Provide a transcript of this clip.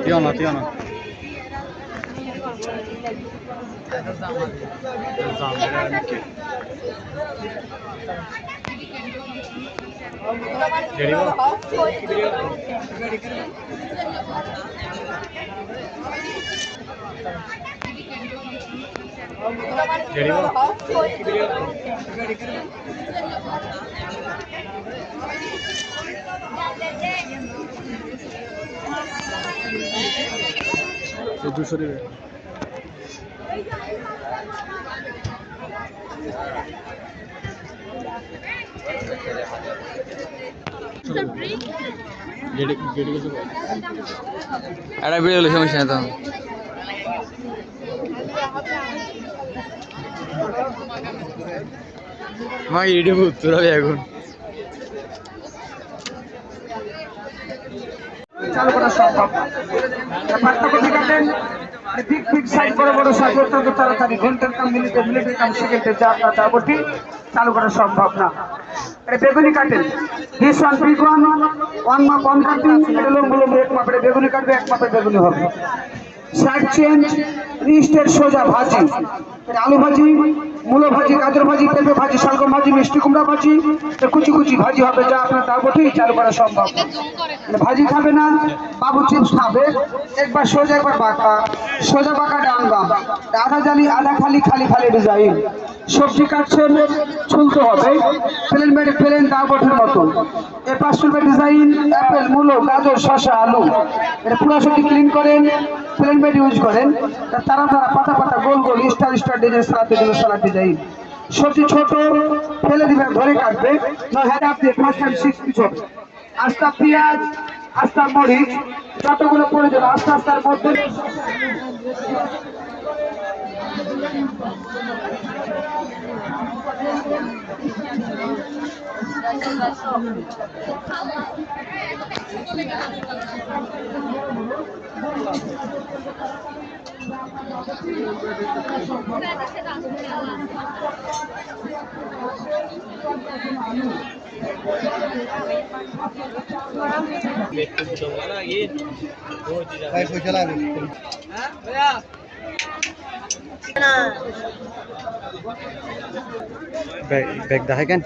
Tiana Tiana দুশো টাকা একটা ভিডিও হলে সমস্যা নেই তো মা ইউটিউব উত্তর হবে এখন চালু করা সম্ভব ঠিক ঠিক সাইড বড় বড় সাইজ অত্যন্ত তাড়াতাড়ি ঘন্টার কাম মিনিটের কাম সেকেন্ডে যা আপনার যাবতীয় চালু করা সম্ভব না। এটা বেগুনি কাটেন দিস ওয়ান বিগ ওয়ান মাপ ওয়ান কাটিং এটা লম্বুলো এক মাপের বেগুনি কাটবে এক মাপের বেগুনি হবে। সাইড চেঞ্জ রিস্টের সোজা ভাজি আলু ভাজি মূলো ভাজি গাজর ভাজি পেঁপে ভাজি শালগম ভাজি মিষ্টি কুমড়া ভাজি কুচি কুচি ভাজি হবে যা আপনার যাবতীয় চালু করা সম্ভব। ভাজি খাবে না বাবু চিপস খাবে একবার সোজা একবার বাঁকা সোজা বাঁকা ডান বাম আধা জালি আধা খালি খালি খালি ডিজাইন সবজি কাটছেন ছুলতে হবে প্লেন বেডে প্লেন দাবঠের মতন এ পাশ চুলবে ডিজাইন অ্যাপেল মূলো গাজর শসা আলু এটা পুরো সবজি ক্লিন করেন প্লেন বেড ইউজ করেন তারা তারা পাতা পাতা গোল গোল স্টার স্টার ডিজাইন সালাতে দিল সালাদ ডিজাইন সবজি ছোট ফেলে দিবেন ধরে কাটবে না হ্যাঁ আপনি ফার্স্ট টাইম সিক্স পিস হবে আস্তা পেঁয়াজ আস্তা মরিচ যতগুলো পড়ে যাবে আস্তে আস্তার মধ্যে ব্যাগ দেখা কেন